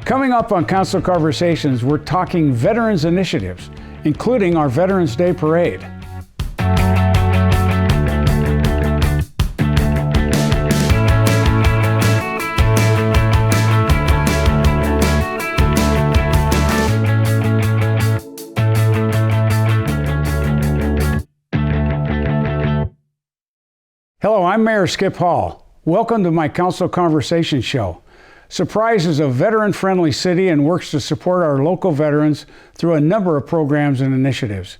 Coming up on Council Conversations, we're talking veterans initiatives, including our Veterans Day Parade. Hello, I'm Mayor Skip Hall. Welcome to my Council Conversation show. Surprise is a veteran-friendly city and works to support our local veterans through a number of programs and initiatives.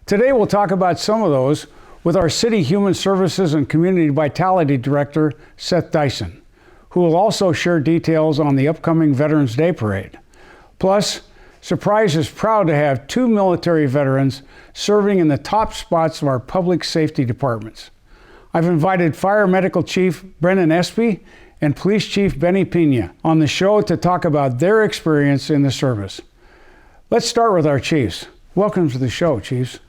Today we'll talk about some of those with our City Human Services and Community Vitality Director, Seth Dyson, who will also share details on the upcoming Veterans Day Parade. Plus, Surprise is proud to have 2 military veterans serving in the top spots of our public safety departments. I've invited Fire Medical Chief Brenden Espie and Police Chief Piña on the show to talk about their experience in the service. Let's start with our chiefs. Welcome to the show, chiefs.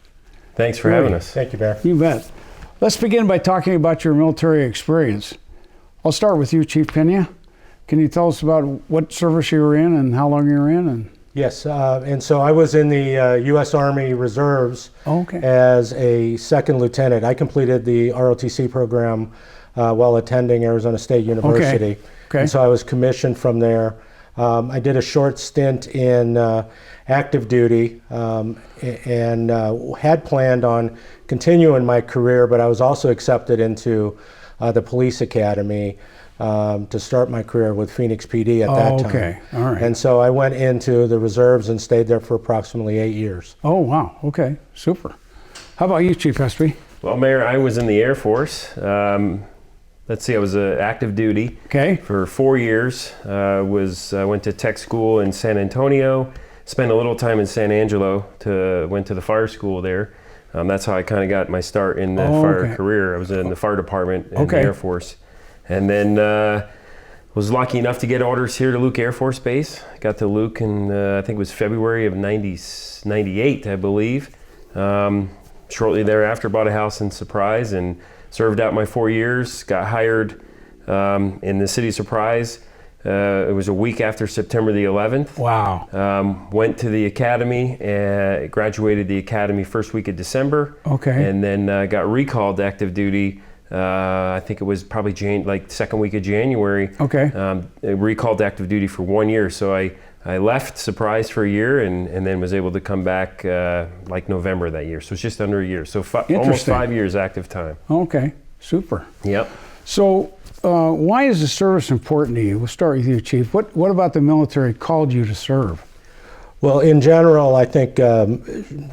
Thanks for having us. Thank you, Mayor. You bet. Let's begin by talking about your military experience. I'll start with you, Chief Piña. Can you tell us about what service you were in and how long you were in? Yes, and so I was in the U.S. Army Reserves as a second lieutenant. I completed the ROTC program while attending Arizona State University. And so I was commissioned from there. I did a short stint in active duty and had planned on continuing my career, but I was also accepted into the police academy to start my career with Phoenix PD at that time. Okay, all right. And so I went into the reserves and stayed there for approximately 8 years. Oh, wow, okay, super. How about you, Chief Espie? Well, Mayor, I was in the Air Force. I was active duty for 4 years. I went to tech school in San Antonio, spent a little time in San Angelo, went to the fire school there. That's how I kind of got my start in the fire career. I was in the fire department in the Air Force. And then was lucky enough to get orders here to Luke Air Force Base. Got to Luke in, I think it was February of 98, I believe. Shortly thereafter, bought a house in Surprise and served out my 4 years. Got hired in the city of Surprise. It was a week after September the 11th. Wow. Went to the academy, graduated the academy first week of December. And then got recalled to active duty. I think it was probably second week of January. Recalled to active duty for 1 year. So I left Surprise for a year and then was able to come back November that year. So it's just under a year. So almost 5 years active time. Okay, super. Yep. So why is the service important to you? We'll start with you, Chief. What about the military called you to serve? Well, in general, I think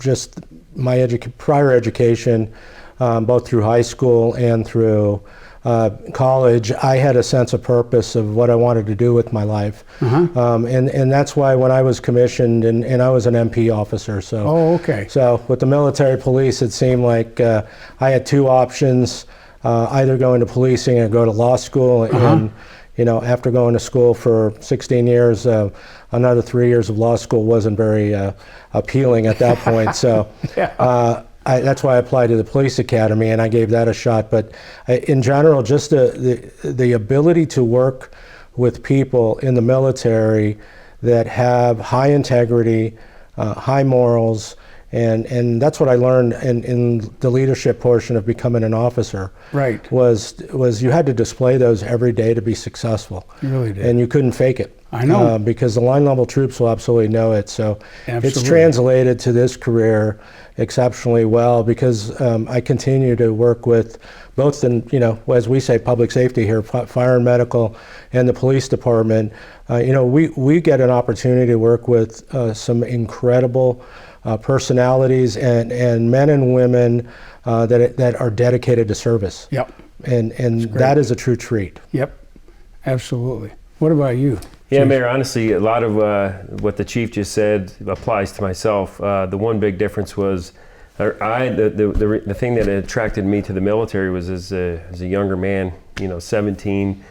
just my prior education, both through high school and through college, I had a sense of purpose of what I wanted to do with my life. And that's why when I was commissioned, and I was an MP officer, so with the military police, it seemed like I had two options, either go into policing or go to law school. And after going to school for 16 years, another 3 years of law school wasn't very appealing at that point. So that's why I applied to the police academy, and I gave that a shot. But in general, just the ability to work with people in the military that have high integrity, high morals, and that's what I learned in the leadership portion of becoming an officer. Right. Was you had to display those every day to be successful. You really did. And you couldn't fake it. I know. Because the line level troops will absolutely know it. So it's translated to this career exceptionally well, because I continue to work with both as we say, public safety here, fire and medical, and the police department. We get an opportunity to work with some incredible personalities and men and women that are dedicated to service. Yep. And that is a true treat. Yep, absolutely. What about you? Yeah, Mayor, honestly, a lot of what the chief just said applies to myself. The one big difference was the thing that attracted me to the military was as a younger man, 17,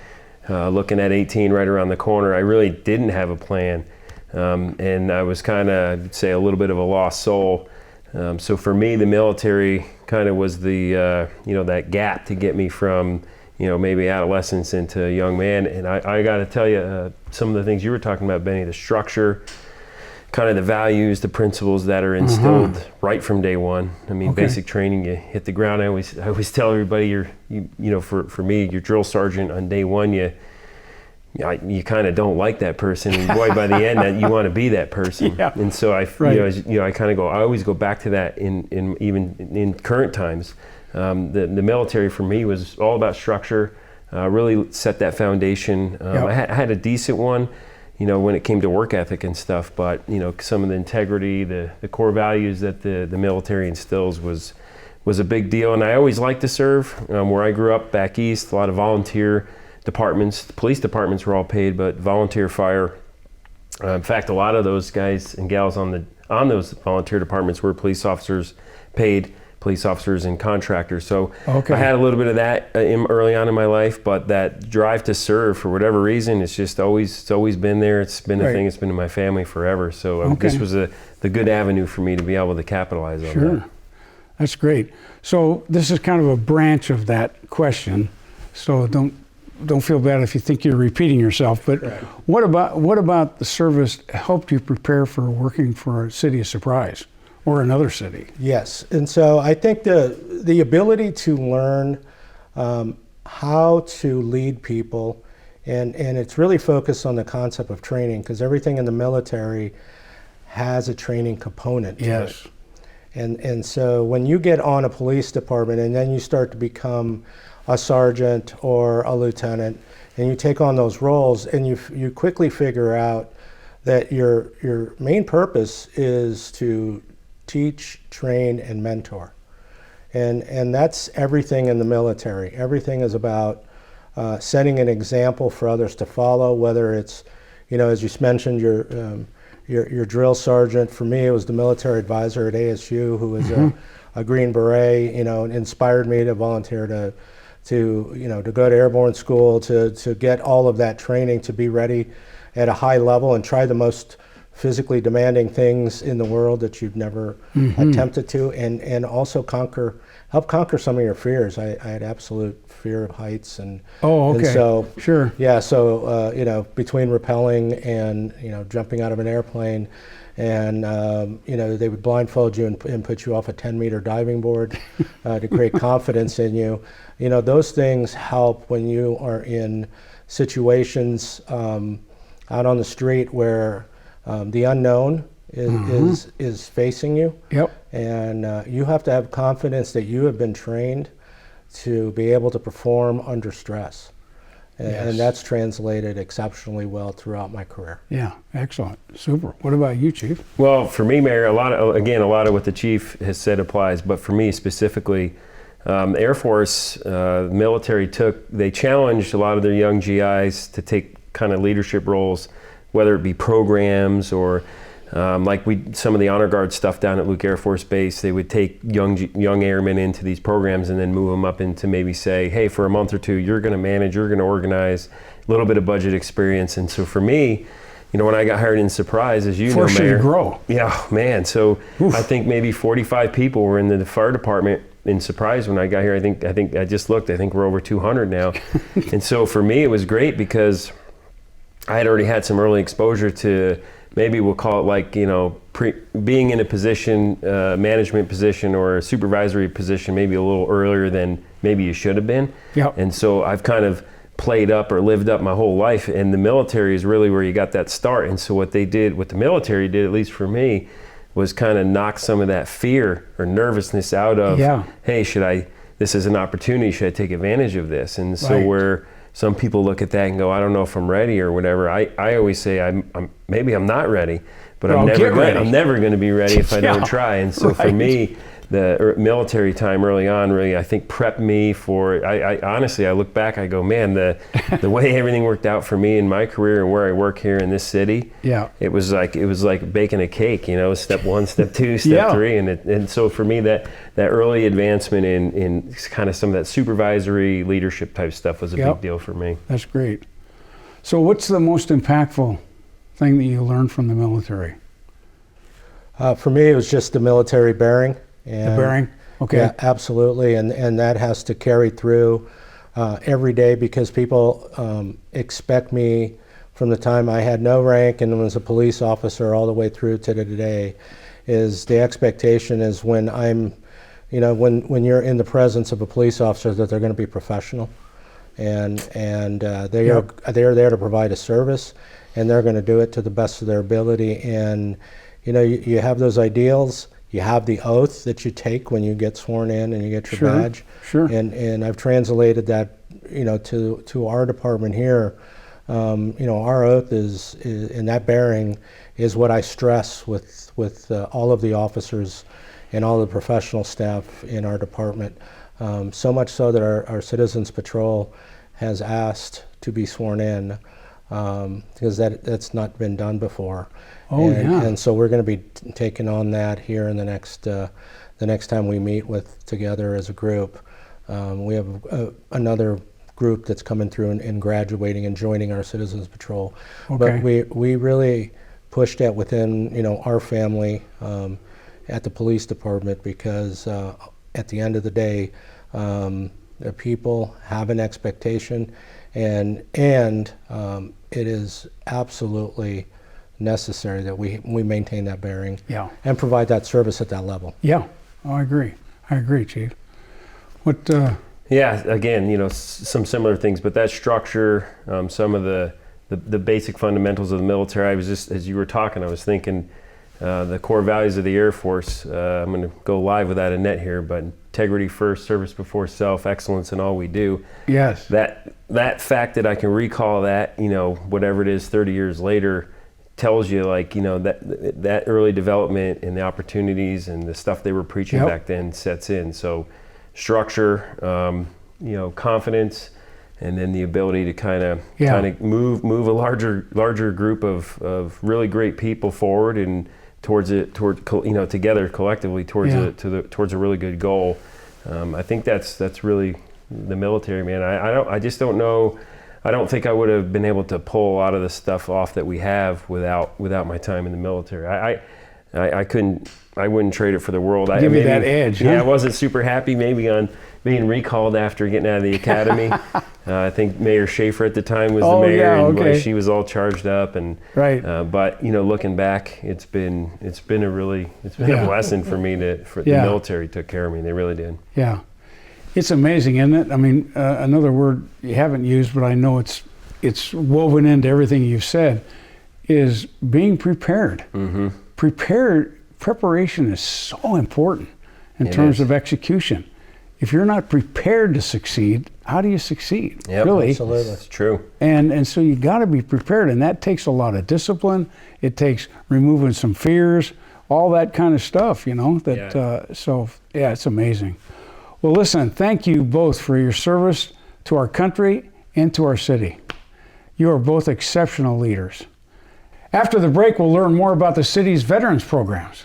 looking at 18 right around the corner. I really didn't have a plan. And I was kind of, I'd say, a little bit of a lost soul. So for me, the military kind of was the, that gap to get me from, maybe adolescence into a young man. And I got to tell you, some of the things you were talking about, Benny, the structure, kind of the values, the principles that are instilled right from day one. I mean, basic training, you hit the ground. I always tell everybody, for me, your drill sergeant on day one, you kind of don't like that person, and boy, by the end, that you want to be that person. Yeah. And so I always go back to that in even in current times. The military for me was all about structure, really set that foundation. I had a decent one, when it came to work ethic and stuff, but some of the integrity, the core values that the military instills was a big deal. And I always liked to serve. Where I grew up back east, a lot of volunteer departments. The police departments were all paid, but volunteer fire. In fact, a lot of those guys and gals on those volunteer departments were police officers, paid police officers and contractors. So I had a little bit of that early on in my life, but that drive to serve, for whatever reason, it's always been there. It's been a thing. It's been in my family forever. So this was the good avenue for me to be able to capitalize on that. That's great. So this is kind of a branch of that question. So don't feel bad if you think you're repeating yourself. But what about the service helped you prepare for working for a city of Surprise? Or another city. Yes, and so I think the ability to learn how to lead people, and it's really focused on the concept of training, because everything in the military has a training component to it. And so when you get on a police department and then you start to become a sergeant or a lieutenant, and you take on those roles, and you quickly figure out that your main purpose is to teach, train, and mentor. And that's everything in the military. Everything is about setting an example for others to follow, whether it's, as you mentioned, your drill sergeant. For me, it was the military advisor at ASU, who was a Green Beret, inspired me to volunteer to go to airborne school, to get all of that training, to be ready at a high level and try the most physically demanding things in the world that you've never attempted to, and also help conquer some of your fears. I had absolute fear of heights, and so between rappelling and jumping out of an airplane, and they would blindfold you and put you off a 10-meter diving board to create confidence in you. Those things help when you are in situations out on the street where the unknown is facing you. And you have to have confidence that you have been trained to be able to perform under stress. And that's translated exceptionally well throughout my career. Yeah, excellent. Super. What about you, Chief? Well, for me, Mayor, a lot of what the Chief has said applies, but for me specifically, the Air Force, military they challenged a lot of their young GIs to take kind of leadership roles, whether it be programs or some of the honor guard stuff down at Luke Air Force Base. They would take young airmen into these programs and then move them up into maybe say, hey, for a month or two, you're going to manage, you're going to organize, a little bit of budget experience. And so for me, when I got hired in Surprise, as you know, Mayor. Forced you to grow. Yeah, man. So I think maybe 45 people were in the fire department in Surprise when I got here. I think I just looked. I think we're over 200 now. And so for me, it was great because I had already had some early exposure to, maybe we'll call it being in a position, management position or a supervisory position, maybe a little earlier than maybe you should have been. And so I've kind of played up or lived up my whole life, and the military is really where you got that start. And so what the military did, at least for me, was kind of knock some of that fear or nervousness out of, hey, this is an opportunity, should I take advantage of this? And so where some people look at that and go, I don't know if I'm ready or whatever. I always say maybe I'm not ready, but I'm never going to be ready if I don't try. And so for me, the military time early on really, I think, prepped me for. I honestly, I look back, I go, man, the way everything worked out for me in my career and where I work here in this city. It was like baking a cake, step one, step two, step three, and so for me that early advancement in kind of some of that supervisory leadership type stuff was a big deal for me. That's great. So what's the most impactful thing that you learned from the military? For me, it was just the military bearing. The bearing? Okay. Yeah, absolutely. And that has to carry through every day, because people expect me from the time I had no rank and was a police officer all the way through to today. Is the expectation is when I'm, when you're in the presence of a police officer, that they're going to be professional, and they are there to provide a service, and they're going to do it to the best of their ability. And you have those ideals. You have the oath that you take when you get sworn in and you get your badge. Sure. And I've translated that, to our department here. Our oath is in that bearing is what I stress with all of the officers and all the professional staff in our department. So much so that our Citizens Patrol has asked to be sworn in, because that's not been done before. And so we're going to be taking on that here in the next time we meet together as a group. We have another group that's coming through and graduating and joining our Citizens Patrol. Okay. But we really pushed that within our family at the police department, because at the end of the day, the people have an expectation, and it is absolutely necessary that we maintain that bearing and provide that service at that level. Yeah, I agree, Chief. What? Yeah, again, some similar things, but that structure, some of the basic fundamentals of the military. I was just, as you were talking, I was thinking the core values of the Air Force. I'm going to go live with that in net here, but integrity first, service before self, excellence in all we do. Yes. That fact that I can recall that, whatever it is, 30 years later, tells you that early development and the opportunities and the stuff they were preaching back then sets in. So structure, confidence, and then the ability to kind of move a larger group of really great people forward and together collectively towards a really good goal. I think that's really the military, man. I just don't know. I don't think I would have been able to pull a lot of the stuff off that we have without my time in the military. I couldn't. I wouldn't trade it for the world. Give you that edge. Yeah, huh? I wasn't super happy maybe on being recalled after getting out of the academy. I think Mayor Schaefer at the time was the mayor, and she was all charged up. And but looking back, it's been a blessing for me the military took care of me. They really did. Yeah, it's amazing, isn't it? I mean, another word you haven't used, but I know it's woven into everything you've said, is being prepared. Mm-hmm. Preparation is so important in terms of execution. If you're not prepared to succeed, how do you succeed? Yep, really, absolutely, that's true. And so you got to be prepared, and that takes a lot of discipline. It takes removing some fears, all that kind of stuff. It's amazing. Well, listen, thank you both for your service to our country and to our city. You are both exceptional leaders. After the break, we'll learn more about the city's veterans programs.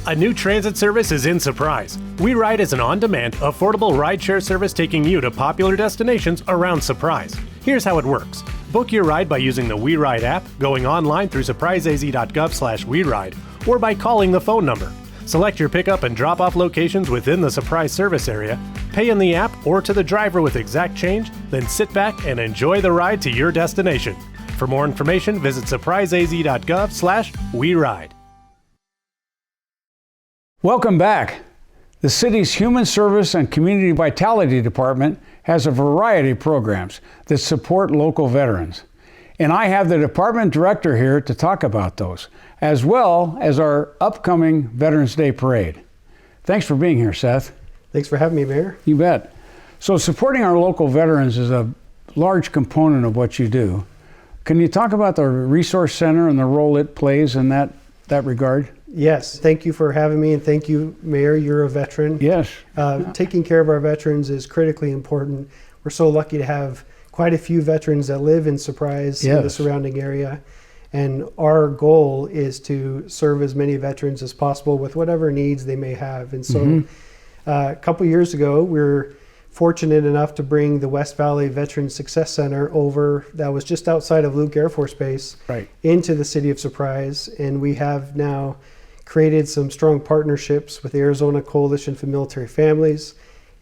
A new transit service is in Surprise. WeRide is an on-demand, affordable rideshare service taking you to popular destinations around Surprise. Here's how it works. Book your ride by using the WeRide app, going online through surpriseaz.gov/WeRide, or by calling the phone number. Select your pickup and drop-off locations within the Surprise service area, pay in the app or to the driver with exact change, then sit back and enjoy the ride to your destination. For more information, visit surpriseaz.gov/WeRide. Welcome back. The city's Human Service and Community Vitality Department has a variety of programs that support local veterans. And I have the department director here to talk about those, as well as our upcoming Veterans Day Parade. Thanks for being here, Seth. Thanks for having me, Mayor. You bet. So supporting our local veterans is a large component of what you do. Can you talk about the Resource Center and the role it plays in that regard? Yes, thank you for having me, and thank you, Mayor. You're a veteran. Yes. Taking care of our veterans is critically important. We're so lucky to have quite a few veterans that live in Surprise and the surrounding area. And our goal is to serve as many veterans as possible with whatever needs they may have. And so a couple years ago, we were fortunate enough to bring the West Valley Veteran Success Center over, that was just outside of Luke Air Force Base, into the city of Surprise. And we have now created some strong partnerships with the Arizona Coalition for Military Families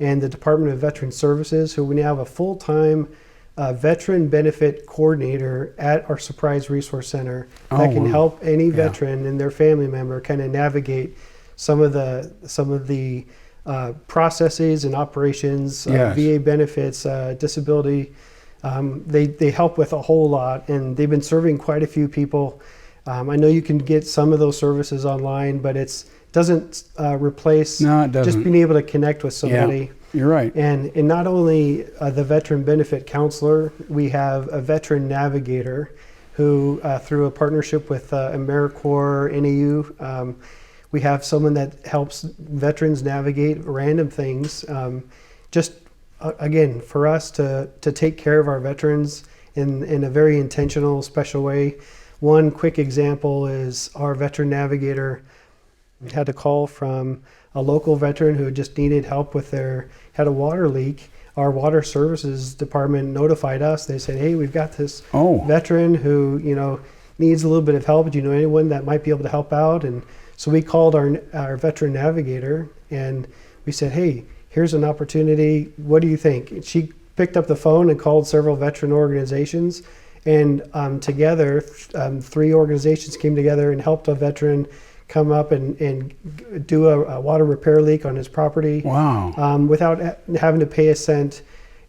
and the Department of Veteran Services, who we now have a full-time veteran benefit coordinator at our Surprise Resource Center that can help any veteran and their family member kind of navigate some of the processes and operations, VA benefits, disability. They help with a whole lot, and they've been serving quite a few people. I know you can get some of those services online, but it doesn't replace just being able to connect with somebody. Yeah, you're right. And not only the veteran benefit counselor, we have a veteran navigator who, through a partnership with AmeriCorps, NAU, we have someone that helps veterans navigate random things. Again, for us to take care of our veterans in a very intentional, special way. One quick example is our veteran navigator had a call from a local veteran who just needed help with had a water leak. Our water services department notified us. They said, hey, we've got this veteran who, needs a little bit of help. Do you know anyone that might be able to help out? And so we called our veteran navigator and we said, hey, here's an opportunity. What do you think? And she picked up the phone and called several veteran organizations. And together, 3 organizations came together and helped a veteran come up and do a water repair leak on his property. Wow. Without having to pay a cent.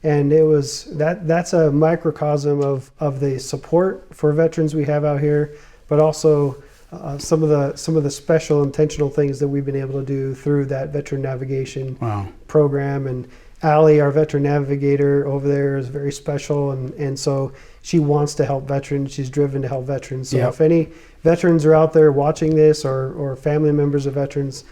And it was that's a microcosm of the support for veterans we have out here, but also some of the special intentional things that we've been able to do through that veteran navigation program. And Allie, our veteran navigator over there, is very special, and so she wants to help veterans. She's driven to help veterans. So if any veterans are out there watching this or family members of veterans,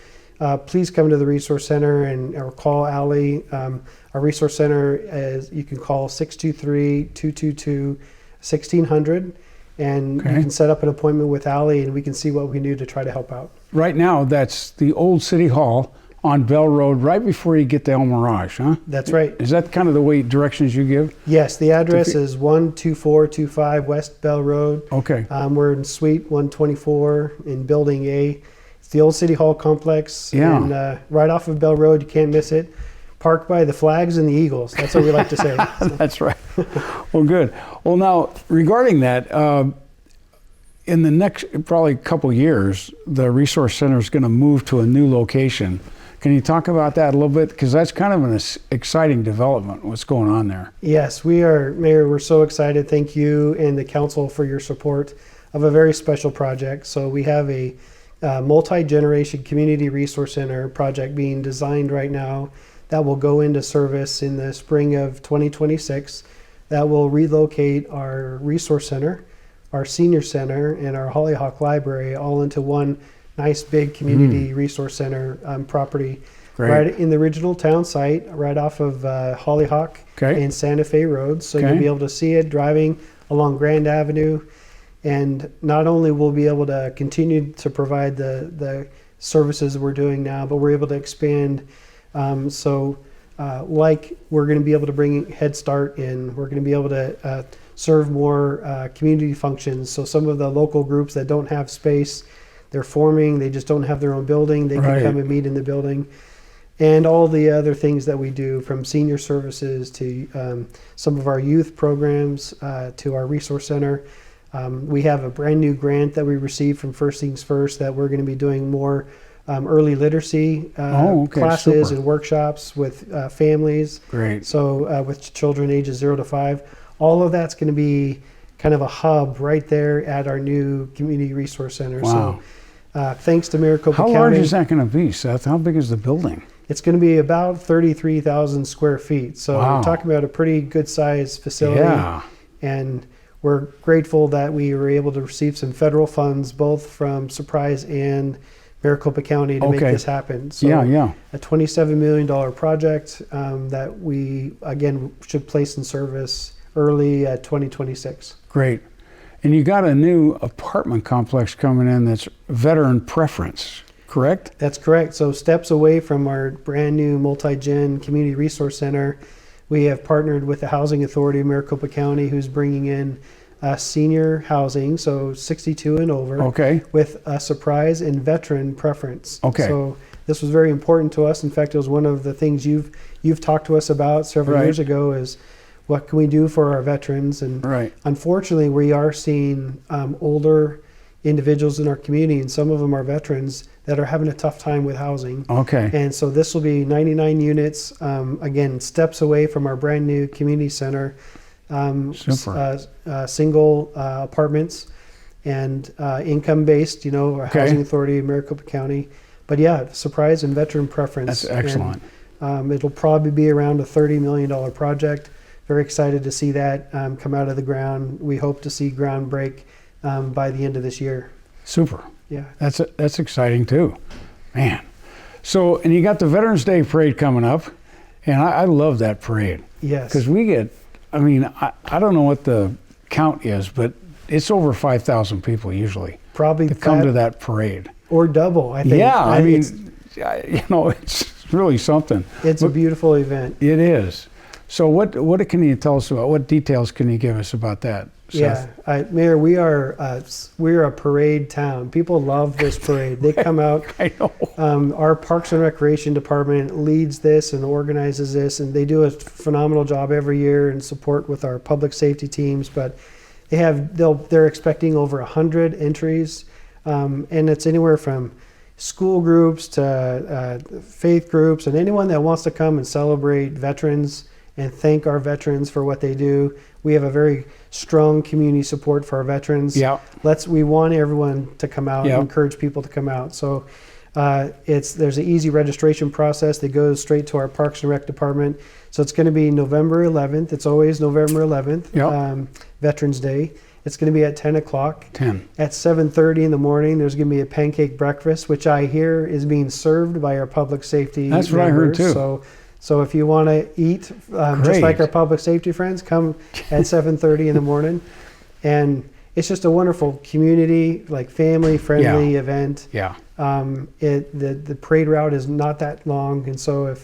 please come to the Resource Center or call Allie. Our Resource Center, you can call 623-222-1600, and you can set up an appointment with Allie, and we can see what we can do to try to help out. Right now, that's the old City Hall on Bell Road, right before you get to El Mirage, huh? That's right. Is that kind of the way directions you give? Yes, the address is 12425 West Bell Road. Okay. We're in Suite 124 in Building A. It's the old City Hall complex. Yeah. And right off of Bell Road, you can't miss it. Parked by the flags and the Eagles. That's what we like to say. That's right. Well, good. Well, now, regarding that, in the next probably couple years, the Resource Center is going to move to a new location. Can you talk about that a little bit? Because that's kind of an exciting development, what's going on there. Yes, we are, Mayor, we're so excited. Thank you and the council for your support of a very special project. So we have a multi-generation community resource center project being designed right now that will go into service in the spring of 2026. That will relocate our resource center, our senior center, and our Hollyhock Library all into one nice big community resource center property. Great. Right in the original town site, right off of Hollyhock and Santa Fe roads. So you'll be able to see it driving along Grand Avenue. And not only will we be able to continue to provide the services we're doing now, but we're able to expand. Like we're going to be able to bring Head Start in, we're going to be able to serve more community functions. So some of the local groups that don't have space, they're forming, they just don't have their own building, they can come and meet in the building. And all the other things that we do, from senior services to some of our youth programs to our resource center. We have a brand new grant that we received from First Things First that we're going to be doing more early literacy classes and workshops with families. Great. So with children ages 0 to 5. All of that's going to be kind of a hub right there at our new community resource center. Wow. So thanks to Maricopa County. How large is that going to be, Seth? How big is the building? It's going to be about 33,000 square feet. So we're talking about a pretty good sized facility. Yeah. And we're grateful that we were able to receive some federal funds, both from Surprise and Maricopa County, to make this happen. So a $27 million project that we, again, should place in service early 2026. Great. And you got a new apartment complex coming in that's veteran preference, correct? That's correct. So steps away from our brand new multi-gen community resource center, we have partnered with the Housing Authority of Maricopa County, who's bringing in senior housing, so 62 and over, with a surprise and veteran preference. So this was very important to us. In fact, it was one of the things you've you've talked to us about several years ago is what can we do for our veterans? And unfortunately, we are seeing older individuals in our community, and some of them are veterans that are having a tough time with housing. Okay. And so this will be 99 units, again, steps away from our brand new community center, single apartments, and income-based, Housing Authority of Maricopa County. But yeah, Surprise and veteran preference. That's excellent. And, it'll probably be around a $30 million project. Very excited to see that come out of the ground. We hope to see ground break by the end of this year. Super. Yeah. That's exciting too, man. So, and you got the Veterans Day parade coming up, and I love that parade. Yes. Because we get, I don't know what the count is, but it's over 5,000 people usually. Probably to come to that parade. Or double, I think. Yeah, it's really something. It's a beautiful event. It is. So what can you tell us about, what details can you give us about that, Seth? Yeah, Mayor, we're a parade town. People love this parade. They come out. I know. Our Parks and Recreation Department leads this and organizes this, and they do a phenomenal job every year in support with our public safety teams. But they're expecting over 100 entries, and it's anywhere from school groups to faith groups, and anyone that wants to come and celebrate veterans and thank our veterans for what they do. We have a very strong community support for our veterans. Yeah. We want everyone to come out and encourage people to come out. So there's an easy registration process that goes straight to our Parks and Rec department. So it's going to be November 11th. It's always November 11th, Veterans Day. It's going to be at 10 o'clock. 10. At 7:30 in the morning, there's going to be a pancake breakfast, which I hear is being served by our public safety That's what members. I heard too. So if you want to eat, just like our public safety friends, come at 7:30 in the morning. And it's just a wonderful community, like family-friendly event. Yeah. The parade route is not that long, and so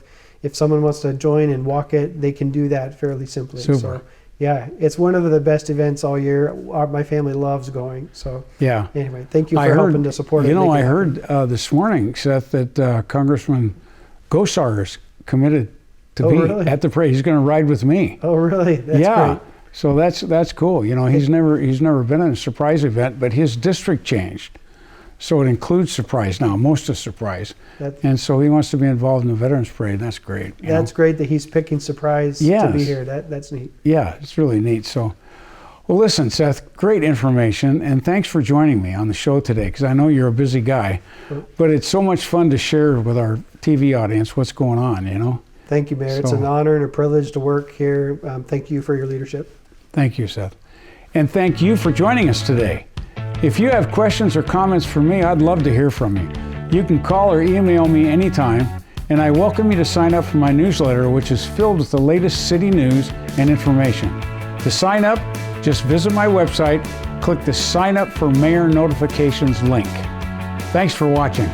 if someone wants to join and walk it, they can do that fairly simply. Super. So, yeah, it's one of the best events all year. My family loves going. So anyway, thank you for helping to support it. I heard this morning, Seth, that Congressman Gosar is committed to be at the parade. He's going to ride with me. Oh, really? That's great. So that's cool. He's never been in a Surprise event, but his district changed. So it includes Surprise now, most of Surprise. And so he wants to be involved in the Veterans Parade. That's great. That's great that he's picking Surprise to be here. That's neat. Yeah, it's really neat. So, well, listen, Seth, great information. And thanks for joining me on the show today, because I know you're a busy guy. But it's so much fun to share with our TV audience what's going on, Thank you, Mayor. It's an honor and a privilege to work here. Thank you for your leadership. Thank you, Seth. And thank you for joining us today. If you have questions or comments for me, I'd love to hear from you. You can call or email me anytime, and I welcome you to sign up for my newsletter, which is filled with the latest city news and information. To sign up, just visit my website, click the Sign Up for Mayor Notifications link. Thanks for watching.